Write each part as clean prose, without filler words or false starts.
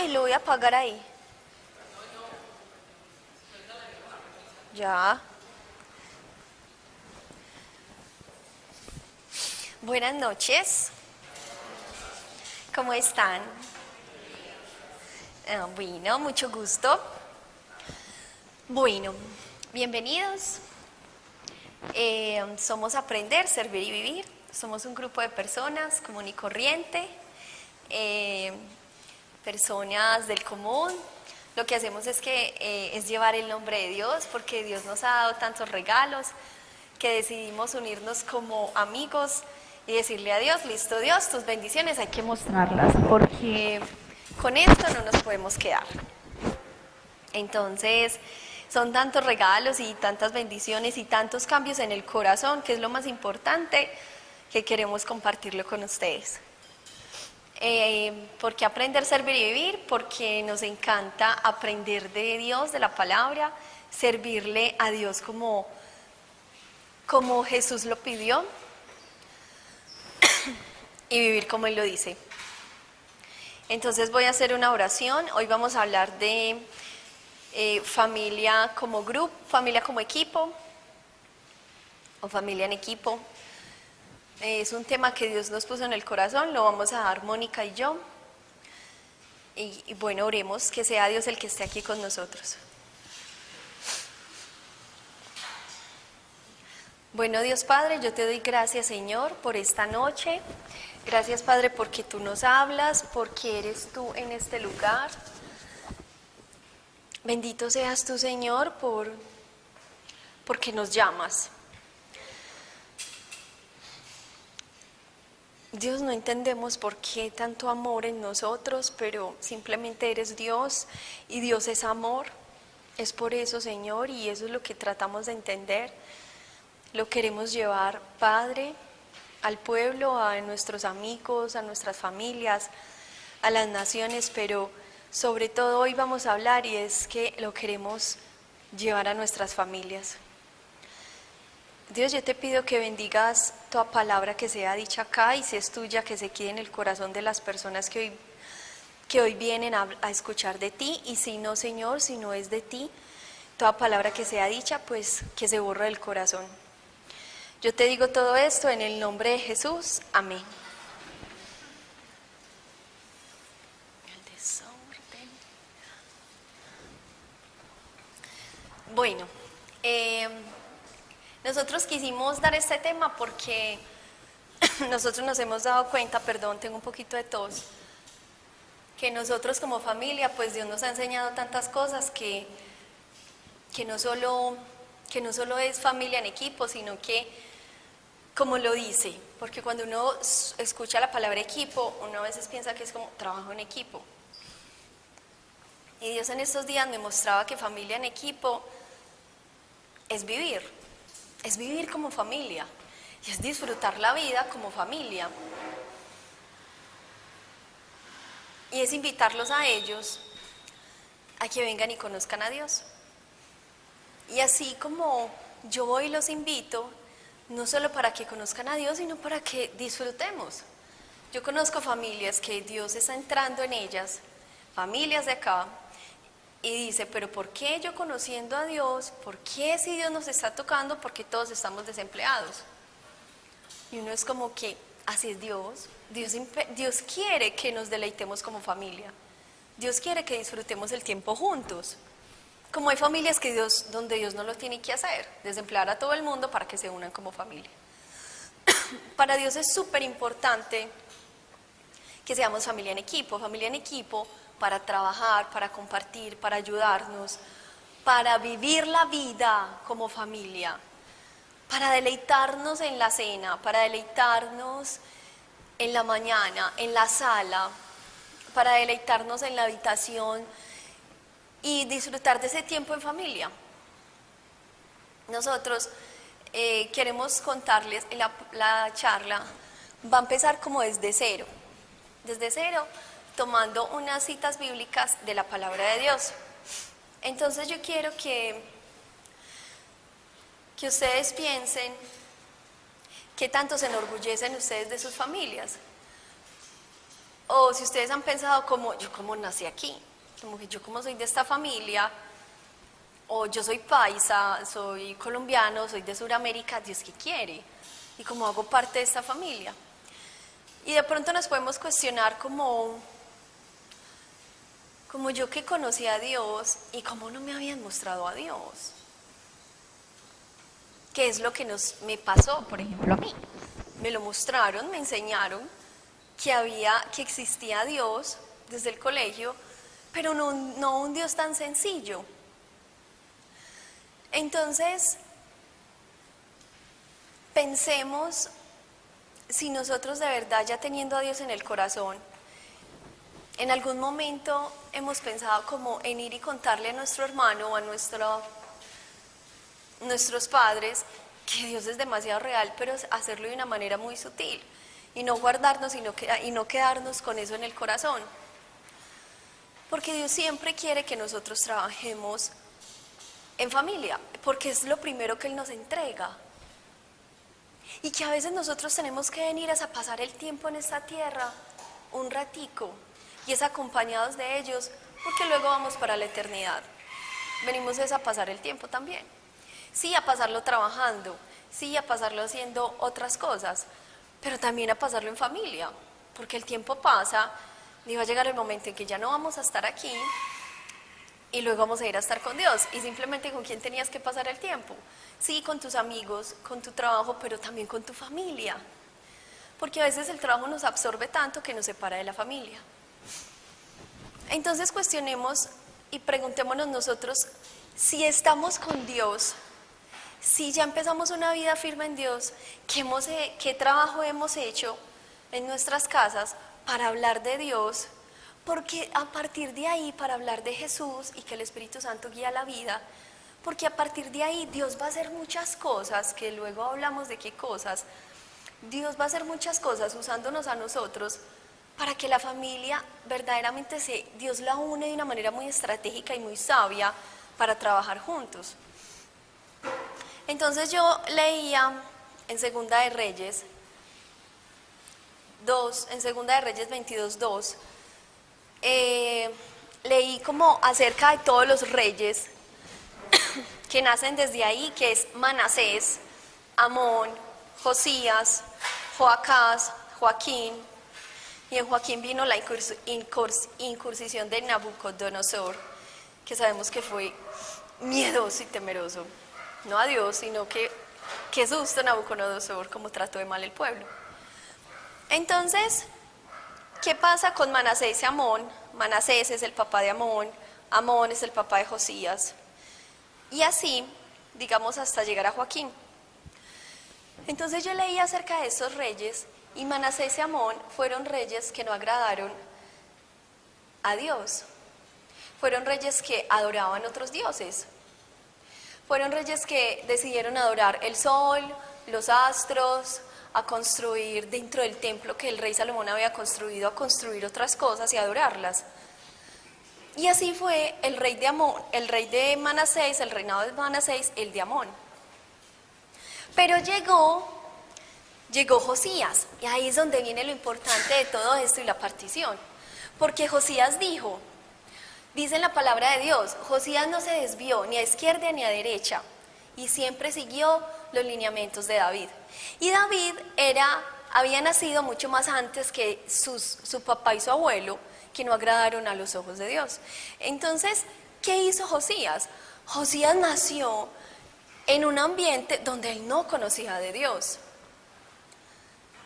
Ay, lo voy a apagar ahí. Ya. Buenas noches. ¿Cómo están? Bueno, mucho gusto. Bueno, bienvenidos. Somos Aprender, Servir y Vivir. Somos un grupo de personas común y corriente, personas del común. Lo que hacemos es llevar el nombre de Dios, porque Dios nos ha dado tantos regalos que decidimos unirnos como amigos y decirle a Dios: listo Dios, tus bendiciones hay que mostrarlas, porque con esto no nos podemos quedar. Entonces, son tantos regalos y tantas bendiciones y tantos cambios en el corazón, que es lo más importante, que queremos compartirlo con ustedes. ¿Por qué aprender, servir y vivir? Porque nos encanta aprender de Dios, de la palabra, servirle a Dios como Jesús lo pidió y vivir como Él lo dice. Entonces voy a hacer una oración. Hoy vamos a hablar de familia como grupo, familia como equipo o familia en equipo. Es un tema que Dios nos puso en el corazón, lo vamos a dar Mónica y yo. Y bueno, oremos, que sea Dios el que esté aquí con nosotros. Bueno, Dios Padre, yo te doy gracias, Señor, por esta noche. Gracias, Padre, porque tú nos hablas, porque eres tú en este lugar. Bendito seas tú, Señor, porque nos llamas. Dios, no entendemos por qué tanto amor en nosotros, pero simplemente eres Dios y Dios es amor. Es por eso, Señor, y eso es lo que tratamos de entender. Lo queremos llevar, Padre, al pueblo, a nuestros amigos, a nuestras familias, a las naciones, pero sobre todo hoy vamos a hablar y es que lo queremos llevar a nuestras familias. Dios, yo te pido que bendigas toda palabra que sea dicha acá, y si es tuya, que se quede en el corazón de las personas que hoy vienen a escuchar de ti, y si no, Señor, si no es de ti, toda palabra que sea dicha, pues que se borre del corazón. Yo te digo todo esto en el nombre de Jesús. Amén. El desorden. Bueno, nosotros quisimos dar este tema porque nosotros nos hemos dado cuenta, perdón, tengo un poquito de tos, que nosotros como familia, pues Dios nos ha enseñado tantas cosas que no solo es familia en equipo, sino que, como lo dice, porque cuando uno escucha la palabra equipo, uno a veces piensa que es como trabajo en equipo. Y Dios en estos días me mostraba que familia en equipo es vivir como familia, y es disfrutar la vida como familia. Y es invitarlos a ellos a que vengan y conozcan a Dios. Y así como yo voy y los invito, no solo para que conozcan a Dios, sino para que disfrutemos. Yo conozco familias que Dios está entrando en ellas, familias de acá, y dice: pero ¿por qué yo conociendo a Dios? ¿Por qué si Dios nos está tocando? Porque todos estamos desempleados. Y uno es como que así es Dios. Dios quiere que nos deleitemos como familia. Dios quiere que disfrutemos el tiempo juntos. Como hay familias donde Dios no lo tiene que hacer, desemplear a todo el mundo para que se unan como familia. Para Dios es súper importante que seamos familia en equipo para trabajar, para compartir, para ayudarnos, para vivir la vida como familia, para deleitarnos en la cena, para deleitarnos en la mañana, en la sala, para deleitarnos en la habitación y disfrutar de ese tiempo en familia. Nosotros queremos contarles, la charla va a empezar como desde cero, tomando unas citas bíblicas de la palabra de Dios. Entonces yo quiero que ustedes piensen qué tanto se enorgullecen ustedes de sus familias, O si ustedes han pensado como, yo como nací aquí, como que yo como soy de esta familia, o yo soy paisa, soy colombiano, soy de Sudamérica, Dios que quiere, y como hago parte de esta familia. Y de pronto nos podemos cuestionar como yo que conocí a Dios y cómo no me habían mostrado a Dios. ¿Qué es lo que me pasó, por ejemplo, a mí? Me lo mostraron, me enseñaron que existía Dios desde el colegio, pero no un Dios tan sencillo. Entonces, pensemos si nosotros de verdad, ya teniendo a Dios en el corazón, en algún momento hemos pensado como en ir y contarle a nuestro hermano o a nuestros padres que Dios es demasiado real, pero hacerlo de una manera muy sutil y no guardarnos y no quedarnos con eso en el corazón. Porque Dios siempre quiere que nosotros trabajemos en familia, porque es lo primero que Él nos entrega. Y que a veces nosotros tenemos que venir a pasar el tiempo en esta tierra un ratico y es acompañados de ellos, porque luego vamos para la eternidad. Venimos a pasar el tiempo también. Sí, a pasarlo trabajando, sí, a pasarlo haciendo otras cosas, pero también a pasarlo en familia, porque el tiempo pasa y va a llegar el momento en que ya no vamos a estar aquí y luego vamos a ir a estar con Dios. Y simplemente, ¿con quién tenías que pasar el tiempo? Sí, con tus amigos, con tu trabajo, pero también con tu familia, porque a veces el trabajo nos absorbe tanto que nos separa de la familia. Entonces cuestionemos y preguntémonos nosotros si estamos con Dios, si ya empezamos una vida firme en Dios, ¿qué trabajo hemos hecho en nuestras casas para hablar de Dios? Porque a partir de ahí, para hablar de Jesús y que el Espíritu Santo guía la vida, porque a partir de ahí Dios va a hacer muchas cosas, que luego hablamos de qué cosas. Dios va a hacer muchas cosas usándonos a nosotros para que la familia verdaderamente Dios la une de una manera muy estratégica y muy sabia para trabajar juntos. Entonces yo leía en Segunda de Reyes 2, en Segunda de Reyes 22:2, leí como acerca de todos los reyes que nacen desde ahí, que es Manasés, Amón, Josías, Joacás, Joaquín, y en Joaquín vino la incursión de Nabucodonosor, que sabemos que fue miedoso y temeroso, no a Dios, sino que qué susto Nabucodonosor, como trató de mal el pueblo. Entonces, ¿qué pasa con Manasés y Amón? Manasés es el papá de Amón, Amón es el papá de Josías, y así, digamos, hasta llegar a Joaquín. Entonces yo leí acerca de estos reyes, y Manasés y Amón fueron reyes que no agradaron a Dios. Fueron reyes que adoraban otros dioses. Fueron reyes que decidieron adorar el sol, los astros, a construir dentro del templo que el rey Salomón había construido, a construir otras cosas y adorarlas. Y así fue el rey de Amón, el rey de Manasés, el reinado de Manasés, el de Amón. Pero llegó Josías, y ahí es donde viene lo importante de todo esto y la partición. Porque Josías dice en la palabra de Dios, Josías no se desvió ni a izquierda ni a derecha, y siempre siguió los lineamientos de David. Y David había nacido mucho más antes que su papá y su abuelo, que no agradaron a los ojos de Dios. Entonces, ¿qué hizo Josías? Josías nació en un ambiente donde él no conocía de Dios.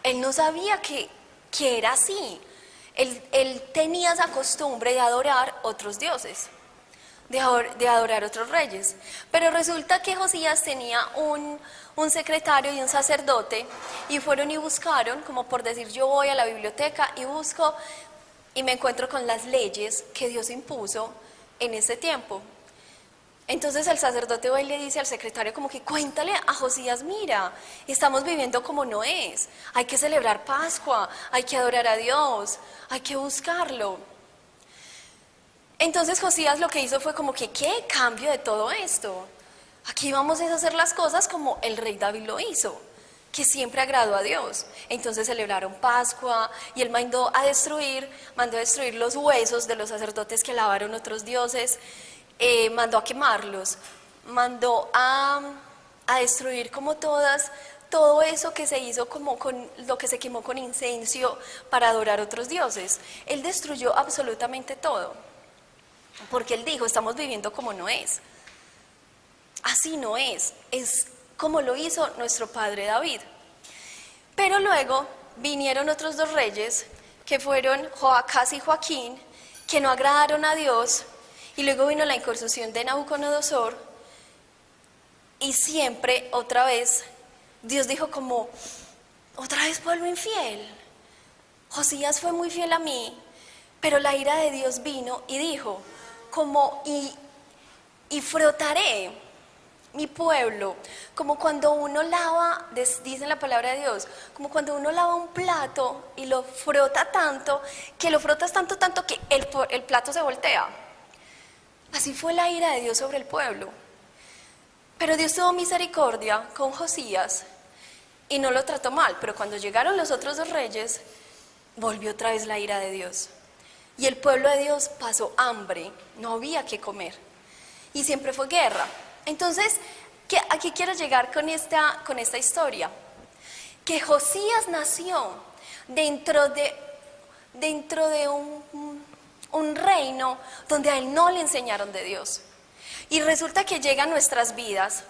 Él no sabía que era así. Él tenía esa costumbre de adorar otros dioses, de adorar otros reyes. Pero resulta que Josías tenía un secretario y un sacerdote, y fueron y buscaron, como por decir, yo voy a la biblioteca y busco y me encuentro con las leyes que Dios impuso en ese tiempo. Entonces el sacerdote va y le dice al secretario como que cuéntale a Josías, mira, estamos viviendo como no es, hay que celebrar Pascua, hay que adorar a Dios, hay que buscarlo. Entonces Josías lo que hizo fue como que, ¿qué cambio de todo esto? Aquí vamos a hacer las cosas como el rey David lo hizo. que siempre agradó a Dios. Entonces celebraron Pascua y él mandó a destruir los huesos de los sacerdotes que alabaron otros dioses, mandó a quemarlos, mandó a destruir como todo eso que se hizo como con lo que se quemó con incenso para adorar otros dioses. Él destruyó absolutamente todo, porque él dijo, estamos viviendo como no es. Así no es como lo hizo nuestro padre David. Pero luego vinieron otros dos reyes, que fueron Joacás y Joaquín, que no agradaron a Dios, y luego vino la incursión de Nabucodonosor, y siempre, otra vez, Dios dijo como, otra vez pueblo infiel. Josías fue muy fiel a mí, pero la ira de Dios vino y dijo, y frotaré mi pueblo, como cuando uno lava, dice la palabra de Dios, como cuando uno lava un plato y lo frota tanto, que lo frotas tanto que el plato se voltea. Así fue la ira de Dios sobre el pueblo. Pero Dios tuvo misericordia con Josías y no lo trató mal, pero cuando llegaron los otros dos reyes, volvió otra vez la ira de Dios. Y el pueblo de Dios pasó hambre, no había que comer. Y siempre fue guerra. Entonces, aquí quiero llegar con esta historia. Que Josías nació dentro de un reino donde a él no le enseñaron de Dios. Y resulta que llegan nuestras vidas.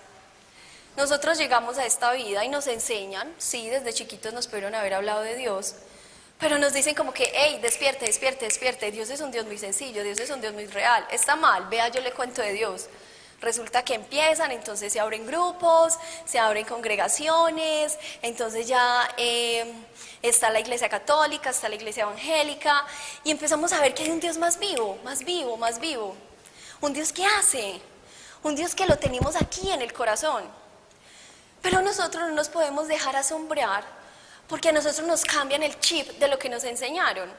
Nosotros llegamos a esta vida y nos enseñan, sí, desde chiquitos nos pudieron haber hablado de Dios, pero nos dicen como que, hey, despierte, despierte, despierte, Dios es un Dios muy sencillo, Dios es un Dios muy real, está mal, vea, yo le cuento de Dios. Resulta que empiezan, entonces se abren grupos, se abren congregaciones, entonces ya está la iglesia católica, está la iglesia evangélica, y empezamos a ver que hay un Dios más vivo, más vivo, más vivo. Un Dios que hace, un Dios que lo tenemos aquí en el corazón. Pero nosotros no nos podemos dejar asombrar porque a nosotros nos cambian el chip de lo que nos enseñaron.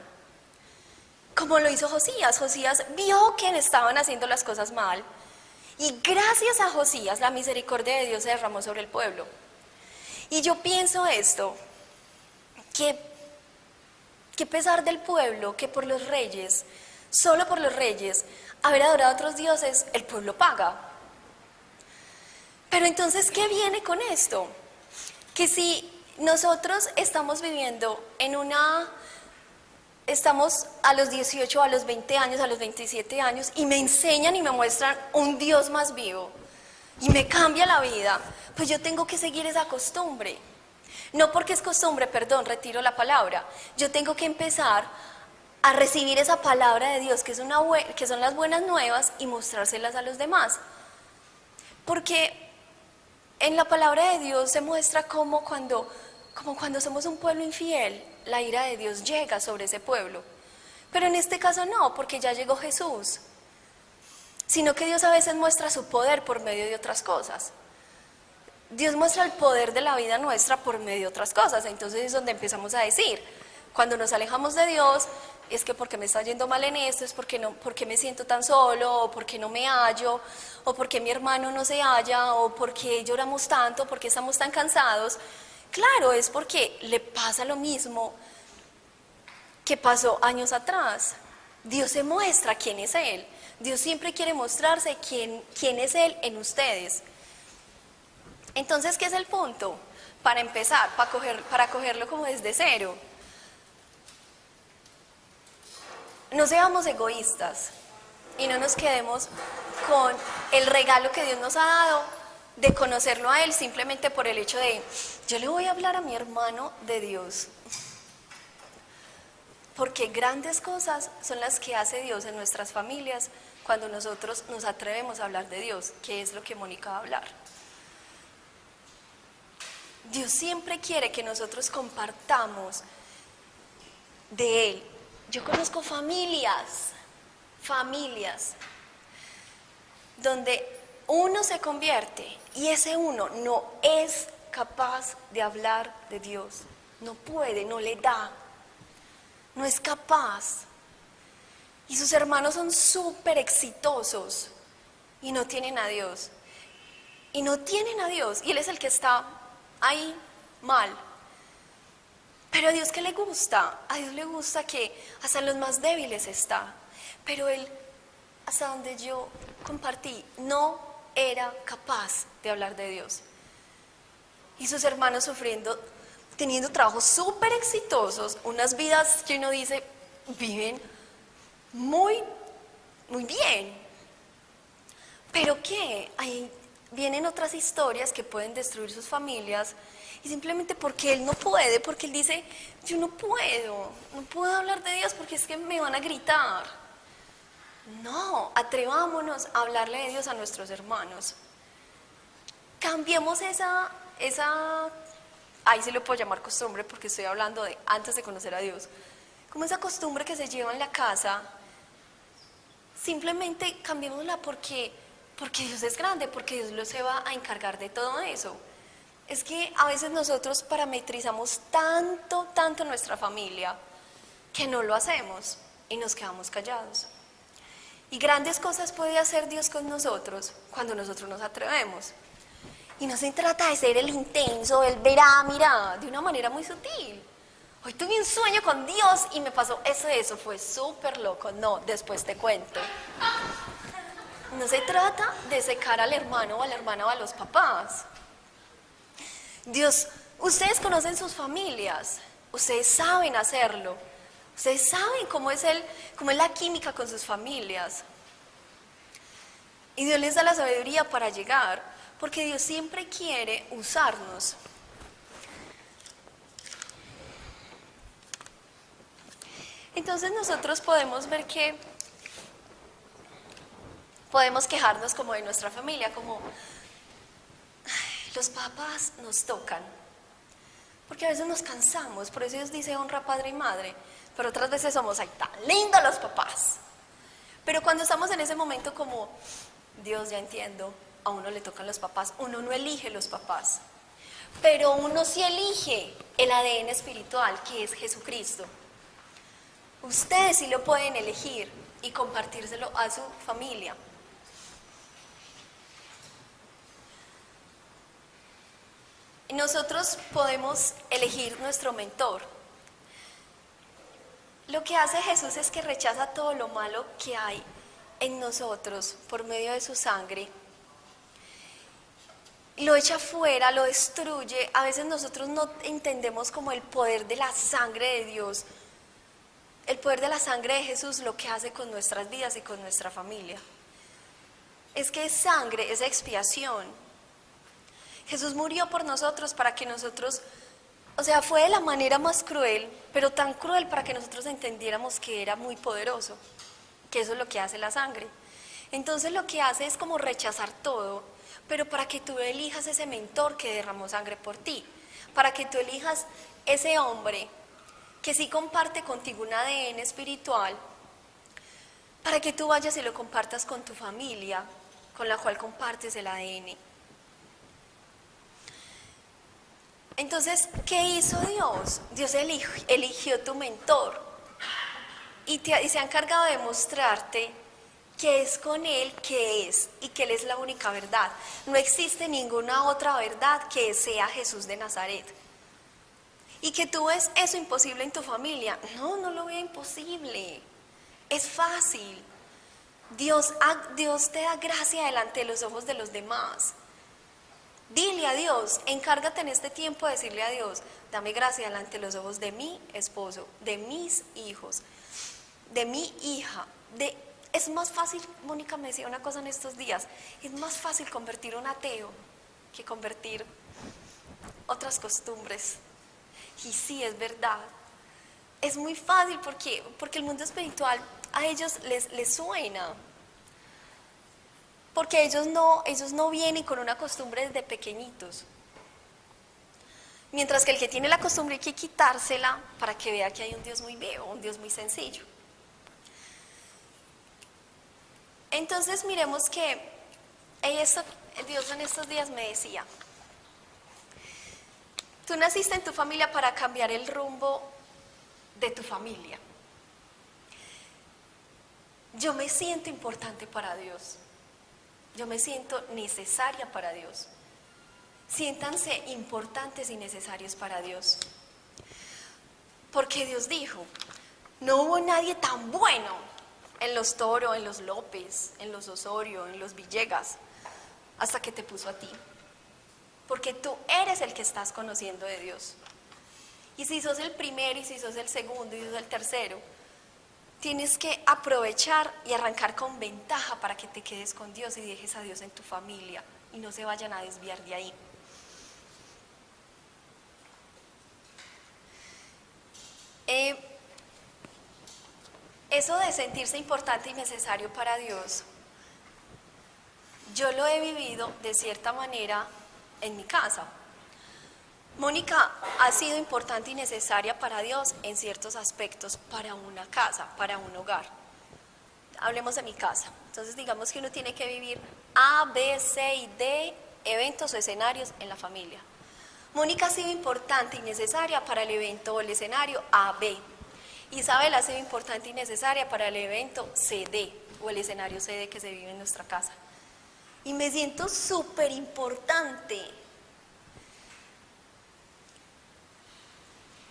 Como lo hizo Josías. Josías vio que estaban haciendo las cosas mal y gracias a Josías la misericordia de Dios se derramó sobre el pueblo. Y yo pienso esto, que pesar del pueblo, que por los reyes, solo por los reyes, haber adorado a otros dioses, el pueblo paga. Pero entonces, ¿qué viene con esto? Que si nosotros estamos viviendo estamos a los 18, a los 20 años, a los 27 años, y me enseñan y me muestran un Dios más vivo, y me cambia la vida, pues yo tengo que seguir esa costumbre. No porque es costumbre, perdón, retiro la palabra. Yo tengo que empezar a recibir esa palabra de Dios, que son las buenas nuevas, y mostrárselas a los demás. Porque en la palabra de Dios se muestra como cuando somos un pueblo infiel, la ira de Dios llega sobre ese pueblo. Pero en este caso no, porque ya llegó Jesús. Sino que Dios a veces muestra su poder por medio de otras cosas. Dios muestra el poder de la vida nuestra por medio de otras cosas. Entonces es donde empezamos a decir, cuando nos alejamos de Dios, es que porque me está yendo mal en esto, es porque me siento tan solo, o porque no me hallo, o porque mi hermano no se halla, o porque lloramos tanto, porque estamos tan cansados. Claro, es porque le pasa lo mismo que pasó años atrás. Dios se muestra quién es Él. Dios siempre quiere mostrarse quién es Él en ustedes. Entonces, ¿qué es el punto? Para empezar, para cogerlo como desde cero. No seamos egoístas y no nos quedemos con el regalo que Dios nos ha dado de conocerlo a Él simplemente por el hecho de, yo le voy a hablar a mi hermano de Dios. Porque grandes cosas son las que hace Dios en nuestras familias cuando nosotros nos atrevemos a hablar de Dios, que es lo que Mónica va a hablar. Dios siempre quiere que nosotros compartamos de Él. Yo conozco familias donde uno se convierte y ese uno no es capaz de hablar de Dios. No puede, no le da, no es capaz. Y sus hermanos son súper exitosos y no tienen a Dios. Y no tienen a Dios. Y Él es el que está ahí mal. Pero a Dios, ¿qué le gusta? A Dios le gusta que hasta en los más débiles está. Pero Él, hasta donde yo compartí, no era capaz de hablar de Dios. Y sus hermanos sufriendo, teniendo trabajos súper exitosos, unas vidas que uno dice, viven muy, muy bien. Pero ¿qué? Ahí vienen otras historias que pueden destruir sus familias, y simplemente porque él no puede, porque él dice, yo no puedo hablar de Dios porque es que me van a gritar. No, atrevámonos a hablarle de Dios a nuestros hermanos. Cambiemos ahí se lo puedo llamar costumbre porque estoy hablando de antes de conocer a Dios, como esa costumbre que se lleva en la casa, simplemente cambiémosla porque Dios es grande, porque Dios se va a encargar de todo eso. Es que a veces nosotros parametrizamos tanto nuestra familia que no lo hacemos y nos quedamos callados. Y grandes cosas puede hacer Dios con nosotros cuando nosotros nos atrevemos. Y no se trata de ser el intenso, el verá, mira, de una manera muy sutil. Hoy tuve un sueño con Dios y me pasó eso fue súper loco. No, después te cuento. No se trata de secar al hermano o a la hermana o a los papás. Dios, ustedes conocen sus familias, ustedes saben hacerlo, ustedes saben cómo es la química con sus familias. Y Dios les da la sabiduría para llegar, porque Dios siempre quiere usarnos. Entonces nosotros podemos ver que podemos quejarnos como de nuestra familia, como los papás nos tocan, porque a veces nos cansamos, por eso Dios dice honra a padre y madre, pero otras veces somos, ay, tan lindos los papás. Pero cuando estamos en ese momento como, Dios, ya entiendo, a uno le tocan los papás, uno no elige los papás, pero uno sí elige el ADN espiritual que es Jesucristo. Ustedes sí lo pueden elegir y compartírselo a su familia. Nosotros podemos elegir nuestro mentor. Lo que hace Jesús es que rechaza todo lo malo que hay en nosotros por medio de su sangre. Lo echa fuera, lo destruye. A veces nosotros no entendemos como el poder de la sangre de Dios. El poder de la sangre de Jesús, lo que hace con nuestras vidas y con nuestra familia. Es que es sangre, es expiación. Jesús murió por nosotros para que nosotros, fue de la manera más cruel, pero tan cruel para que nosotros entendiéramos que era muy poderoso, que eso es lo que hace la sangre. Entonces lo que hace es como rechazar todo, pero para que tú elijas ese mentor que derramó sangre por ti, para que tú elijas ese hombre que sí comparte contigo un ADN espiritual, para que tú vayas y lo compartas con tu familia, con la cual compartes el ADN. Entonces, ¿qué hizo Dios? Dios eligió tu mentor y se ha encargado de mostrarte que es con Él que es y que Él es la única verdad. No existe ninguna otra verdad que sea Jesús de Nazaret. Y que tú ves eso imposible en tu familia. No lo veo imposible. Es fácil. Dios te da gracia delante de los ojos de los demás. Dile a Dios, encárgate en este tiempo de decirle a Dios, dame gracia delante de los ojos de mi esposo, de mis hijos, de mi hija. Es más fácil, Mónica me decía una cosa en estos días, es más fácil convertir un ateo que convertir otras costumbres. Y sí, es verdad. Es muy fácil porque el mundo espiritual a ellos les suena. Porque ellos no vienen con una costumbre desde pequeñitos. Mientras que el que tiene la costumbre hay que quitársela para que vea que hay un Dios muy vivo, un Dios muy sencillo. Entonces miremos que Dios en estos días me decía, tú naciste en tu familia para cambiar el rumbo de tu familia. Yo me siento importante para Dios. Yo me siento necesaria para Dios. siéntanse importantes y necesarios para Dios. Porque Dios dijo, no hubo nadie tan bueno en los Toro, en los López, en los Osorio, en los Villegas, hasta que te puso a ti. Porque tú eres el que estás conociendo de Dios. Y si sos el primero, y si sos el segundo, y si sos el tercero, tienes que aprovechar y arrancar con ventaja para que te quedes con Dios y dejes a Dios en tu familia y no se vayan a desviar de ahí. Eso de sentirse importante y necesario para Dios, yo lo he vivido de cierta manera en mi casa. Mónica ha sido importante y necesaria para Dios en ciertos aspectos para una casa, para un hogar. Hablemos de mi casa. Entonces digamos que uno tiene que vivir A, B, C y D eventos o escenarios en la familia. Mónica ha sido importante y necesaria para el evento o el escenario A, B. Isabel ha sido importante y necesaria para el evento CD o el escenario CD que se vive en nuestra casa. Y me siento súper importante.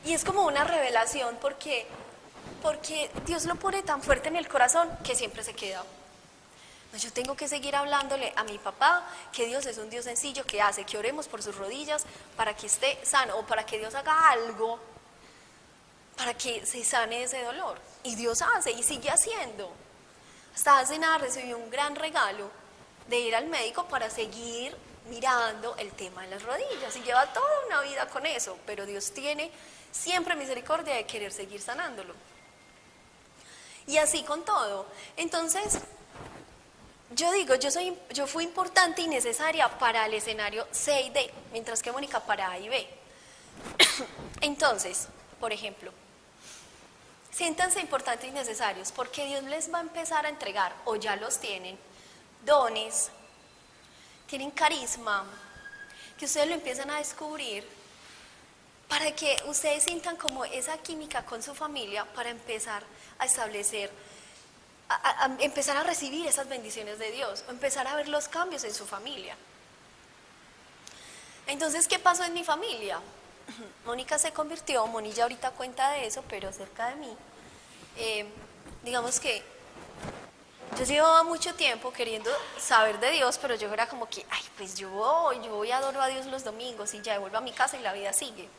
Y es como una revelación porque Dios lo pone tan fuerte en el corazón que siempre se queda. Yo tengo que seguir hablándole a mi papá que Dios es un Dios sencillo que hace que oremos por sus rodillas para que esté sano o para que Dios haga algo para que se sane ese dolor. Y Dios hace y sigue haciendo. Hasta hace nada recibí un gran regalo de ir al médico para seguir mirando el tema de las rodillas y lleva toda una vida con eso, pero Dios tiene siempre misericordia de querer seguir sanándolo. Y así con todo. Entonces, yo digo, yo fui importante y necesaria para el escenario C y D, mientras que Mónica para A y B. Entonces, por ejemplo, siéntanse importantes y necesarios porque Dios les va a empezar a entregar, o ya los tienen, dones, tienen carisma, que ustedes lo empiezan a descubrir para que ustedes sientan como esa química con su familia para empezar a establecer, a empezar a recibir esas bendiciones de Dios, o empezar a ver los cambios en su familia. Entonces, ¿qué pasó en mi familia? Mónica se convirtió, Moni ya ahorita cuenta de eso, pero cerca de mí, digamos que yo llevaba mucho tiempo queriendo saber de Dios, pero yo era como que, ay, pues yo voy a adoro a Dios los domingos y ya vuelvo a mi casa y la vida sigue.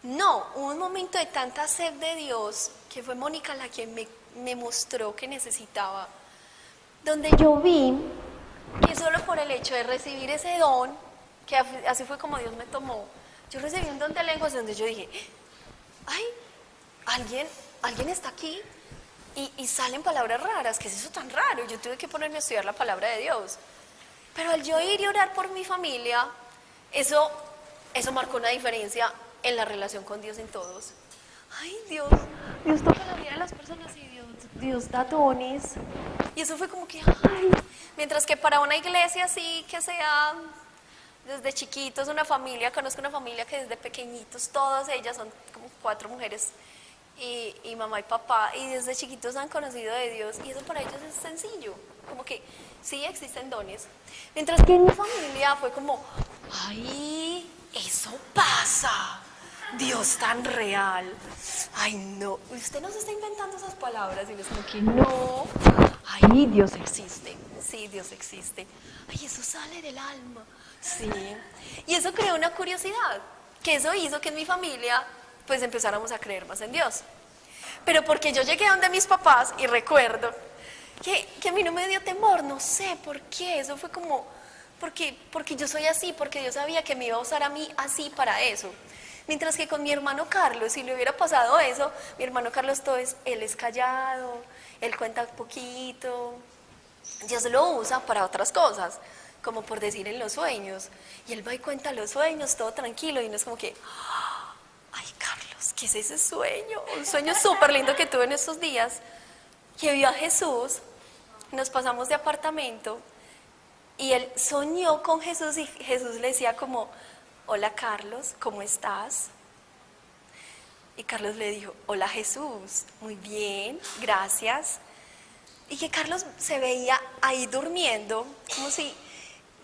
No, hubo un momento de tanta sed de Dios, que fue Mónica la que me mostró que necesitaba, donde yo vi que solo por el hecho de recibir ese don, que así fue como Dios me tomó, yo recibí un don de lenguas donde yo dije, ay, alguien está aquí y salen palabras raras, ¿qué es eso tan raro? Yo tuve que ponerme a estudiar la palabra de Dios. Pero al yo ir y orar por mi familia, eso marcó una diferencia en la relación con Dios en todos. Ay, Dios toca la vida de las personas y Dios da dones. Y eso fue como que, ay, mientras que para una iglesia así que sea desde chiquitos, conozco una familia que desde pequeñitos, todas ellas son como 4 mujeres y mamá y papá, y desde chiquitos han conocido de Dios, y eso para ellos es sencillo, como que sí existen dones. Mientras que en mi familia fue como, ay, eso pasa, Dios tan real, ay no, usted no se está inventando esas palabras, y es como que no, ay, Dios existe, sí, Dios existe, ay, eso sale del alma. Sí, y eso creó una curiosidad, que eso hizo que en mi familia pues empezáramos a creer más en Dios. Pero porque yo llegué donde mis papás y recuerdo que a mí no me dio temor, no sé por qué, eso fue como, porque yo soy así, porque Dios sabía que me iba a usar a mí así para eso. Mientras que con mi hermano Carlos, si le hubiera pasado eso, mi hermano Carlos él es callado, él cuenta poquito, Dios lo usa para otras cosas, como por decir en los sueños, y él va y cuenta los sueños, todo tranquilo, y no es como que, ay Carlos, ¿qué es ese sueño? Un sueño súper lindo que tuve en estos días, que vio a Jesús, nos pasamos de apartamento, y él soñó con Jesús, y Jesús le decía como, hola Carlos, ¿cómo estás? Y Carlos le dijo, hola Jesús, muy bien, gracias. Y que Carlos se veía ahí durmiendo, como si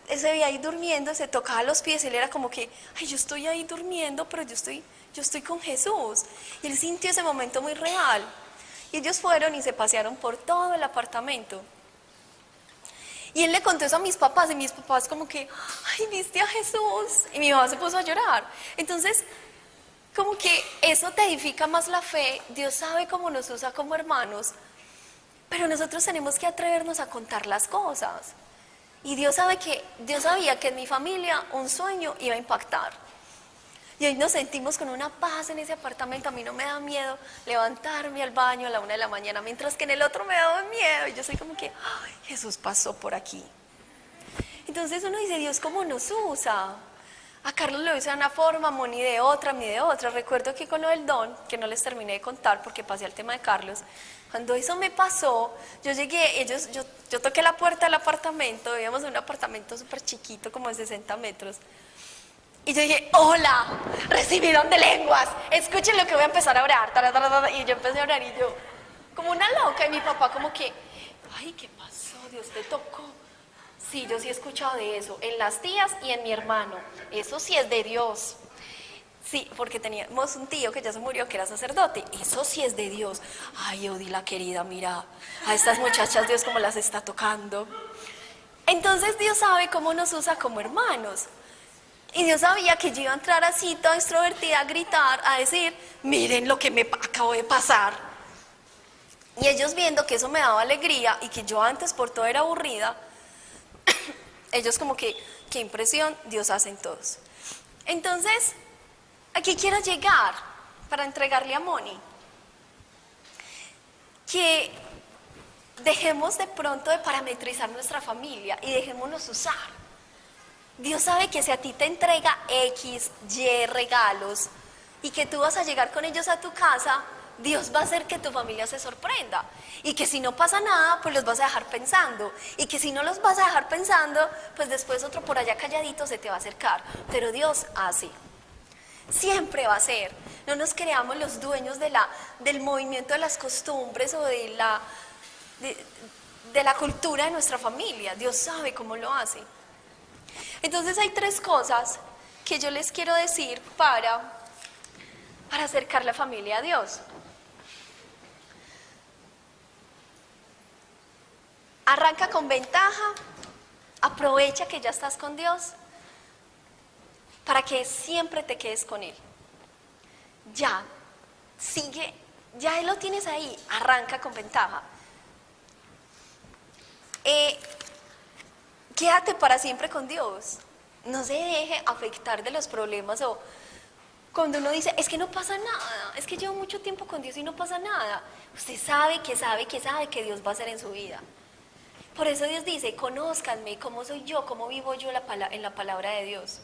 él se veía ahí durmiendo, se tocaba los pies, él era como que, ay, yo estoy ahí durmiendo, pero yo estoy con Jesús. Y él sintió ese momento muy real. Y ellos fueron y se pasearon por todo el apartamento. Y él le contó eso a mis papás, y mis papás como que, ay, ¿viste a Jesús? Y mi mamá se puso a llorar. Entonces, como que eso te edifica más la fe. Dios sabe cómo nos usa como hermanos, pero nosotros tenemos que atrevernos a contar las cosas. Y Dios sabía que en mi familia un sueño iba a impactar. Y hoy nos sentimos con una paz en ese apartamento. A mí no me da miedo levantarme al baño a la 1 de la mañana, mientras que en el otro me daba miedo. Y yo soy como que, ay, Jesús pasó por aquí. Entonces uno dice, Dios, ¿cómo nos usa? A Carlos lo hizo de una forma, a Moni de otra, a mí de otra. Recuerdo que con lo del don, que no les terminé de contar porque pasé al tema de Carlos, cuando eso me pasó, yo llegué, yo toqué la puerta del apartamento, vivíamos en un apartamento súper chiquito, como de 60 metros. Y yo dije, hola, recibidón de lenguas, escuchen lo que voy a empezar a orar. Y yo empecé a orar y yo, como una loca, y mi papá como que, ay, ¿qué pasó? Dios te tocó. Sí, yo sí he escuchado de eso, en las tías y en mi hermano. Eso sí es de Dios. Sí, porque teníamos un tío que ya se murió, que era sacerdote. Eso sí es de Dios. Ay, Odila querida, mira, a estas muchachas Dios cómo las está tocando. Entonces Dios sabe cómo nos usa como hermanos. Y Dios sabía que yo iba a entrar así, toda extrovertida, a gritar, a decir, miren lo que me acabo de pasar. Y ellos viendo que eso me daba alegría y que yo antes por todo era aburrida, ellos como que, qué impresión Dios hace en todos. Entonces, aquí quiero llegar para entregarle a Moni. Que dejemos de pronto de parametrizar nuestra familia y dejémonos usar. Dios sabe que si a ti te entrega X, Y regalos y que tú vas a llegar con ellos a tu casa, Dios va a hacer que tu familia se sorprenda. Y que si no pasa nada, pues los vas a dejar pensando. Y que si no los vas a dejar pensando, pues después otro por allá calladito se te va a acercar. Pero Dios hace. Siempre va a ser. No nos creamos los dueños del movimiento de las costumbres o de la cultura de nuestra familia. Dios sabe cómo lo hace. Entonces hay 3 cosas que yo les quiero decir para acercar la familia a Dios. Arranca con ventaja, aprovecha que ya estás con Dios para que siempre te quedes con Él. Ya, sigue, ya Él lo tienes ahí, arranca con ventaja. Quédate para siempre con Dios. No se deje afectar de los problemas o cuando uno dice, es que no pasa nada, es que llevo mucho tiempo con Dios y no pasa nada. Usted sabe que Dios va a hacer en su vida. Por eso Dios dice, conózcanme, cómo soy yo, cómo vivo yo en la palabra de Dios.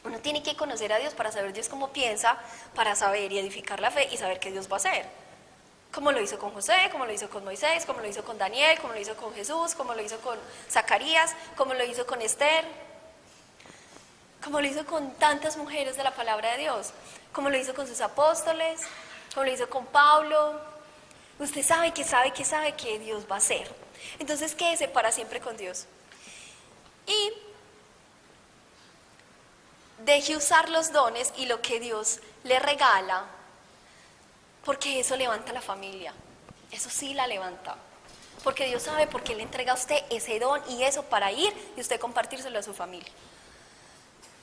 Uno tiene que conocer a Dios para saber Dios cómo piensa, para saber y edificar la fe y saber qué Dios va a hacer. Como lo hizo con José, como lo hizo con Moisés, como lo hizo con Daniel, como lo hizo con Jesús, como lo hizo con Zacarías, como lo hizo con Esther, como lo hizo con tantas mujeres de la palabra de Dios, como lo hizo con sus apóstoles, como lo hizo con Pablo. Usted sabe que Dios va a hacer. Entonces quédese para siempre con Dios. Y deje usar los dones y lo que Dios le regala, porque eso levanta la familia. Eso sí la levanta. Porque Dios sabe por qué le entrega a usted ese don y eso para ir y usted compartírselo a su familia.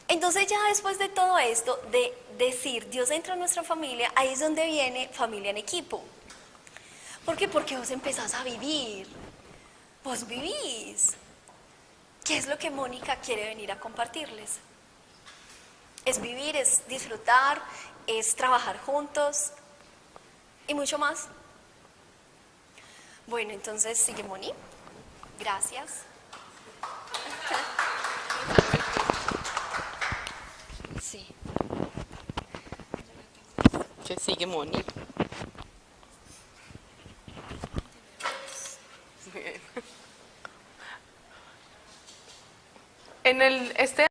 Entonces ya después de todo esto, de decir Dios entra en nuestra familia, ahí es donde viene familia en equipo. ¿Por qué? Porque vos empezás a vivir. Vos vivís. ¿Qué es lo que Mónica quiere venir a compartirles? Es vivir, es disfrutar, es trabajar juntos y mucho más. Bueno, entonces sigue Moni. Gracias. Sí. Que sigue Moni. En este